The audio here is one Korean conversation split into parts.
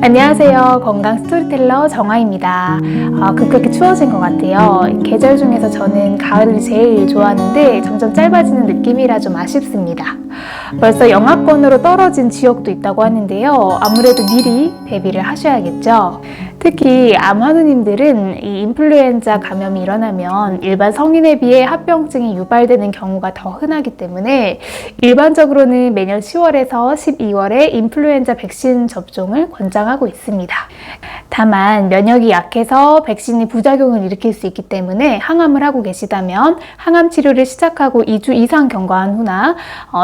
안녕하세요. 건강 스토리텔러 정아입니다. 급격히 추워진 것 같아요. 계절 중에서 저는 가을을 제일 좋아하는데 점점 짧아지는 느낌이라 좀 아쉽습니다. 벌써 영하권으로 떨어진 지역도 있다고 하는데요. 아무래도 미리 대비를 하셔야겠죠. 특히 암환우님들은 이 인플루엔자 감염이 일어나면 일반 성인에 비해 합병증이 유발되는 경우가 더 흔하기 때문에 일반적으로는 매년 10월에서 12월에 인플루엔자 백신 접종을 권장하고 있습니다. 다만 면역이 약해서 백신이 부작용을 일으킬 수 있기 때문에 항암을 하고 계시다면 항암 치료를 시작하고 2주 이상 경과한 후나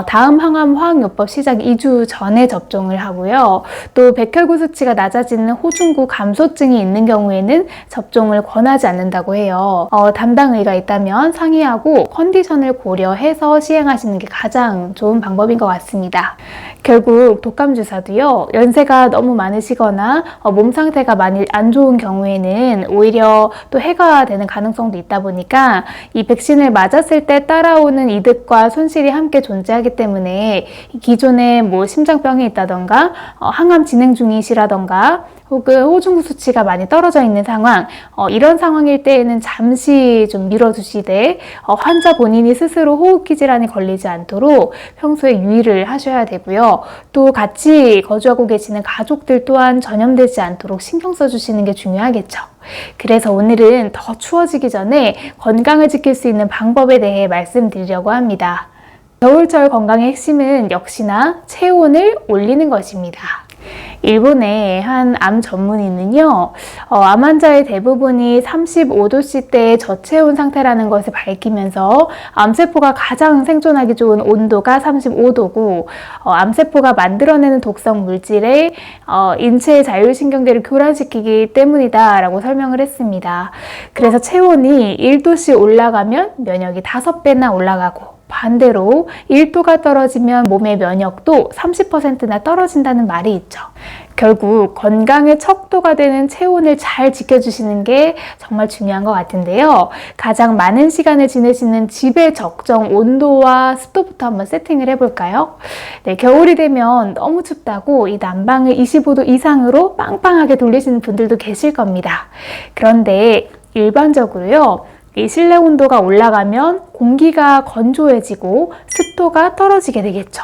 다음 항암 화학요법 시작 2주 전에 접종을 하고요. 또 백혈구 수치가 낮아지는 호중구 감소증이 있는 경우에는 접종을 권하지 않는다고 해요. 담당 의가 있다면 상의하고 컨디션을 고려해서 시행하시는 게 가장 좋은 방법인 것 같습니다. 결국 독감 주사도요, 연세가 너무 많으시거나 몸 상태가 많이 안 좋은 경우에는 오히려 또 해가 되는 가능성도 있다 보니까 이 백신을 맞았을 때 따라오는 이득과 손실이 함께 존재하기 때문에 기존에 뭐 심장병이 있다던가 항암 진행 중이시라던가 혹은 호중구 수치가 많이 떨어져 있는 상황, 이런 상황일 때에는 잠시 좀 미뤄두시되 환자 본인이 스스로 호흡기 질환에 걸리지 않도록 평소에 유의를 하셔야 되고요. 또 같이 거주하고 계시는 가족들 또한 전염되지 않도록 신경 써주시는 게 중요하겠죠. 그래서 오늘은 더 추워지기 전에 건강을 지킬 수 있는 방법에 대해 말씀드리려고 합니다. 겨울철 건강의 핵심은 역시나 체온을 올리는 것입니다. 일본의 한 암 전문의는요, 암 환자의 대부분이 35도씨대의 저체온 상태라는 것을 밝히면서 암세포가 가장 생존하기 좋은 온도가 35도고 암세포가 만들어내는 독성 물질에 인체의 자율신경계를 교란시키기 때문이다 라고 설명을 했습니다. 그래서 체온이 1도씩 올라가면 면역이 5배나 올라가고 반대로 1도가 떨어지면 몸의 면역도 30%나 떨어진다는 말이 있죠. 결국 건강의 척도가 되는 체온을 잘 지켜주시는 게 정말 중요한 것 같은데요. 가장 많은 시간을 지내시는 집의 적정 온도와 습도부터 한번 세팅을 해볼까요? 네, 겨울이 되면 너무 춥다고 이 난방을 25도 이상으로 빵빵하게 돌리시는 분들도 계실 겁니다. 그런데 일반적으로요, 이 실내 온도가 올라가면 공기가 건조해지고 습도가 떨어지게 되겠죠.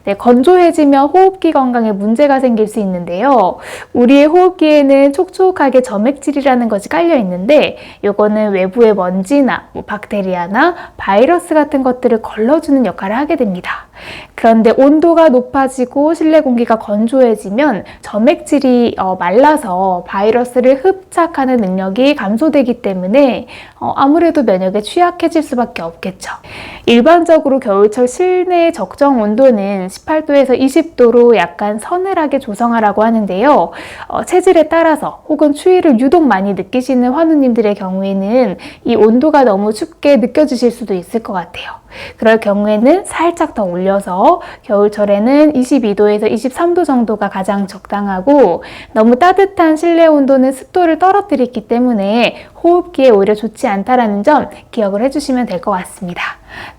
네, 건조해지면 호흡기 건강에 문제가 생길 수 있는데요. 우리의 호흡기에는 촉촉하게 점액질이라는 것이 깔려 있는데 이거는 외부의 먼지나 박테리아나 바이러스 같은 것들을 걸러주는 역할을 하게 됩니다. 그런데 온도가 높아지고 실내 공기가 건조해지면 점액질이 말라서 바이러스를 흡착하는 능력이 감소되기 때문에 아무래도 면역에 취약해질 수밖에 없겠죠. 일반적으로 겨울철 실내의 적정 온도는 18도에서 20도로 약간 서늘하게 조성하라고 하는데요. 체질에 따라서 혹은 추위를 유독 많이 느끼시는 환우님들의 경우에는 이 온도가 너무 춥게 느껴지실 수도 있을 것 같아요. 그럴 경우에는 살짝 더 올려서 겨울철에는 22도에서 23도 정도가 가장 적당하고 너무 따뜻한 실내 온도는 습도를 떨어뜨리기 때문에 호흡기에 오히려 좋지 않다라는 점 기억을 해주시면 될 것 같습니다.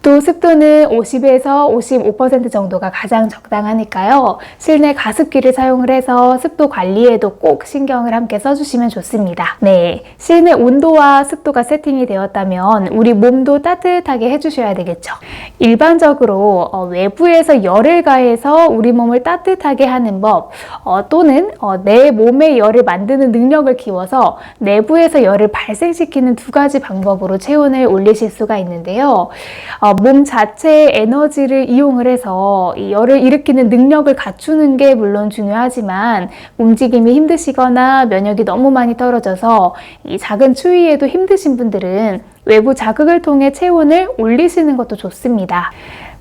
또 습도는 50에서 55% 정도가 가장 적당하니까요. 실내 가습기를 사용을 해서 습도 관리에도 꼭 신경을 함께 써주시면 좋습니다. 네, 실내 온도와 습도가 세팅이 되었다면 우리 몸도 따뜻하게 해주셔야 되겠죠. 일반적으로 외부에서 열을 가해서 우리 몸을 따뜻하게 하는 법 또는 내 몸에 열을 만드는 능력을 키워서 내부에서 열을 발생시키는 두 가지 방법으로 체온을 올리실 수가 있는데요. 몸 자체의 에너지를 이용을 해서 이 열을 일으키는 능력을 갖추는 게 물론 중요하지만 움직임이 힘드시거나 면역이 너무 많이 떨어져서 이 작은 추위에도 힘드신 분들은 외부 자극을 통해 체온을 올리시는 것도 좋습니다.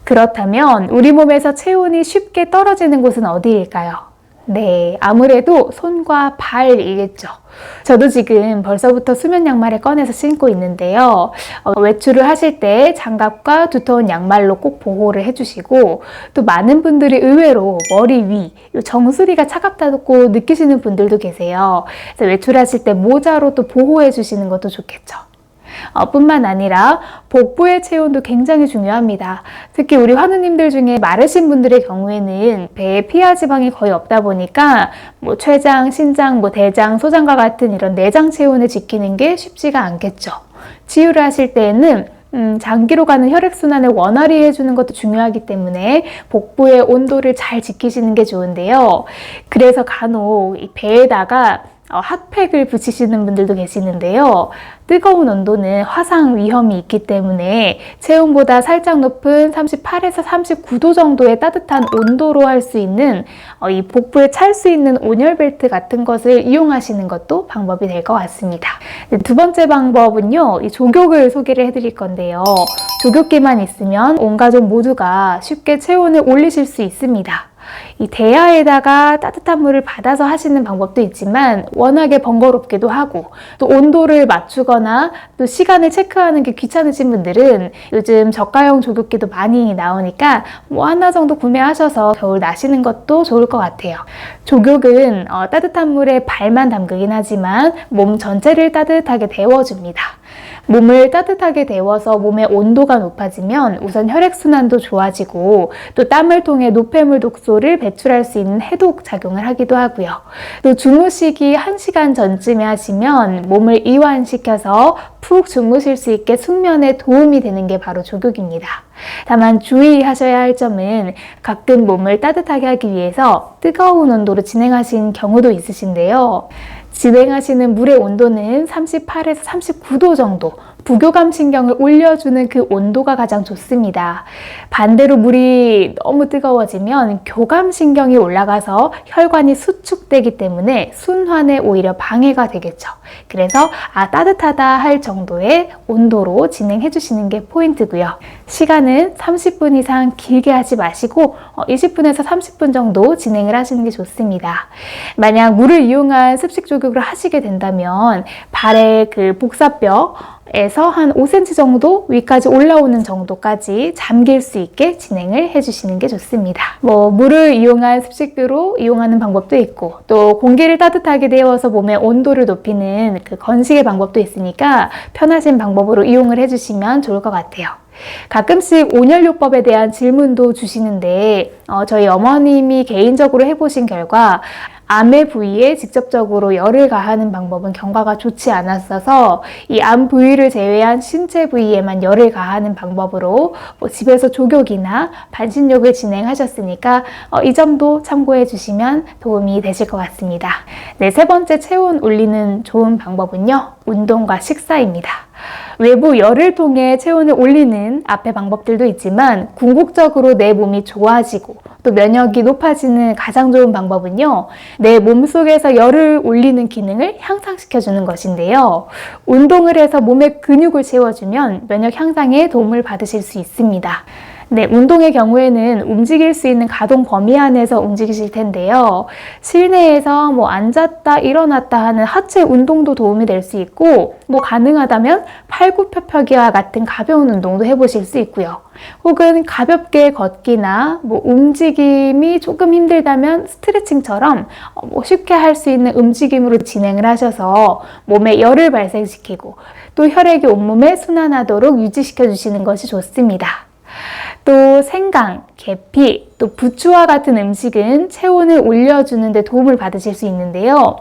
그렇다면 우리 몸에서 체온이 쉽게 떨어지는 곳은 어디일까요? 네, 아무래도 손과 발이겠죠. 저도 지금 벌써부터 수면 양말을 꺼내서 신고 있는데요. 외출을 하실 때 장갑과 두터운 양말로 꼭 보호를 해주시고 또 많은 분들이 의외로 머리 위, 정수리가 차갑다고 느끼시는 분들도 계세요. 그래서 외출하실 때 모자로 또 보호해 주시는 것도 좋겠죠. 뿐만 아니라 복부의 체온도 굉장히 중요합니다. 특히 우리 환우님들 중에 마르신 분들의 경우에는 배에 피하 지방이 거의 없다 보니까 뭐 췌장, 신장, 대장, 소장과 같은 이런 내장 체온을 지키는 게 쉽지가 않겠죠. 치유를 하실 때에는 장기로 가는 혈액순환을 원활히 해주는 것도 중요하기 때문에 복부의 온도를 잘 지키시는 게 좋은데요. 그래서 간혹 이 배에다가 핫팩을 붙이시는 분들도 계시는데요. 뜨거운 온도는 화상 위험이 있기 때문에 체온보다 살짝 높은 38에서 39도 정도의 따뜻한 온도로 할 수 있는 이 복부에 찰 수 있는 온열 벨트 같은 것을 이용하시는 것도 방법이 될 것 같습니다. 두 번째 방법은요, 이 족욕을 소개를 해드릴 건데요. 족욕기만 있으면 온 가족 모두가 쉽게 체온을 올리실 수 있습니다. 이 대야에다가 따뜻한 물을 받아서 하시는 방법도 있지만 워낙에 번거롭기도 하고 또 온도를 맞추거나 또 시간을 체크하는 게 귀찮으신 분들은 요즘 저가형 족욕기도 많이 나오니까 하나 정도 구매하셔서 겨울 나시는 것도 좋을 것 같아요. 족욕은 따뜻한 물에 발만 담그긴 하지만 몸 전체를 따뜻하게 데워줍니다. 몸을 따뜻하게 데워서 몸의 온도가 높아지면 우선 혈액순환도 좋아지고 또 땀을 통해 노폐물 독소를 배출할 수 있는 해독 작용을 하기도 하고요. 또 주무시기 1시간 전쯤에 하시면 몸을 이완시켜서 푹 주무실 수 있게 숙면에 도움이 되는 게 바로 족욕입니다. 다만 주의하셔야 할 점은 가끔 몸을 따뜻하게 하기 위해서 뜨거운 온도로 진행하신 경우도 있으신데요. 진행하시는 물의 온도는 38에서 39도 정도, 부교감 신경을 올려주는 그 온도가 가장 좋습니다. 반대로 물이 너무 뜨거워지면 교감 신경이 올라가서 혈관이 수축되기 때문에 순환에 오히려 방해가 되겠죠. 그래서 따뜻하다 할 정도의 온도로 진행해 주시는 게 포인트고요. 시간은 30분 이상 길게 하지 마시고 20분에서 30분 정도 진행을 하시는 게 좋습니다. 만약 물을 이용한 습식 족욕을 하시게 된다면 발의 그 복사뼈 에서 한 5cm 정도 위까지 올라오는 정도까지 잠길 수 있게 진행을 해주시는 게 좋습니다. 물을 이용한 습식뷰로 이용하는 방법도 있고 또 공기를 따뜻하게 데워서 몸의 온도를 높이는 그 건식의 방법도 있으니까 편하신 방법으로 이용을 해주시면 좋을 것 같아요. 가끔씩 온열요법에 대한 질문도 주시는데 저희 어머님이 개인적으로 해보신 결과 암의 부위에 직접적으로 열을 가하는 방법은 경과가 좋지 않았어서 이 암 부위를 제외한 신체 부위에만 열을 가하는 방법으로 집에서 족욕이나 반신욕을 진행하셨으니까 이 점도 참고해 주시면 도움이 되실 것 같습니다. 네, 세 번째 체온 올리는 좋은 방법은요, 운동과 식사입니다. 외부 열을 통해 체온을 올리는 앞의 방법들도 있지만 궁극적으로 내 몸이 좋아지고 또 면역이 높아지는 가장 좋은 방법은요, 내 몸속에서 열을 올리는 기능을 향상시켜주는 것인데요. 운동을 해서 몸의 근육을 채워주면 면역 향상에 도움을 받으실 수 있습니다. 네, 운동의 경우에는 움직일 수 있는 가동 범위 안에서 움직이실 텐데요. 실내에서 앉았다 일어났다 하는 하체 운동도 도움이 될 수 있고 가능하다면 팔굽혀펴기와 같은 가벼운 운동도 해보실 수 있고요. 혹은 가볍게 걷기나 움직임이 조금 힘들다면 스트레칭처럼 쉽게 할 수 있는 움직임으로 진행을 하셔서 몸에 열을 발생시키고 또 혈액이 온몸에 순환하도록 유지시켜 주시는 것이 좋습니다. 또 생강, 계피, 또 부추와 같은 음식은 체온을 올려주는 데 도움을 받으실 수 있는데요.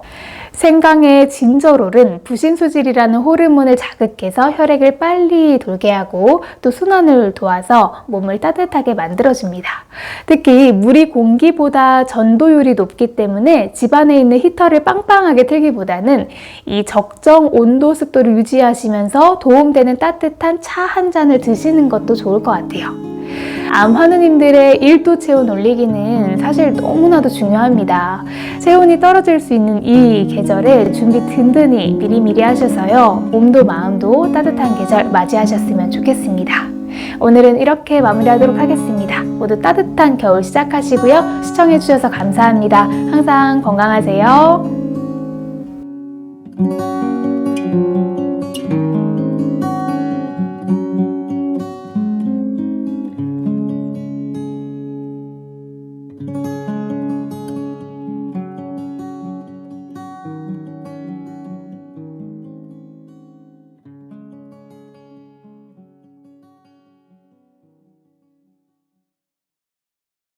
생강의 진저롤은 부신수질이라는 호르몬을 자극해서 혈액을 빨리 돌게 하고 또 순환을 도와서 몸을 따뜻하게 만들어줍니다. 특히 물이 공기보다 전도율이 높기 때문에 집안에 있는 히터를 빵빵하게 틀기보다는 이 적정 온도 습도를 유지하시면서 도움되는 따뜻한 차 한 잔을 드시는 것도 좋을 것 같아요. 암 환우님들의 1도 체온 올리기는 사실 너무나도 중요합니다. 체온이 떨어질 수 있는 이 계절에 준비 든든히 미리미리 하셔서요, 몸도 마음도 따뜻한 계절 맞이하셨으면 좋겠습니다. 오늘은 이렇게 마무리하도록 하겠습니다. 모두 따뜻한 겨울 시작하시고요. 시청해주셔서 감사합니다. 항상 건강하세요.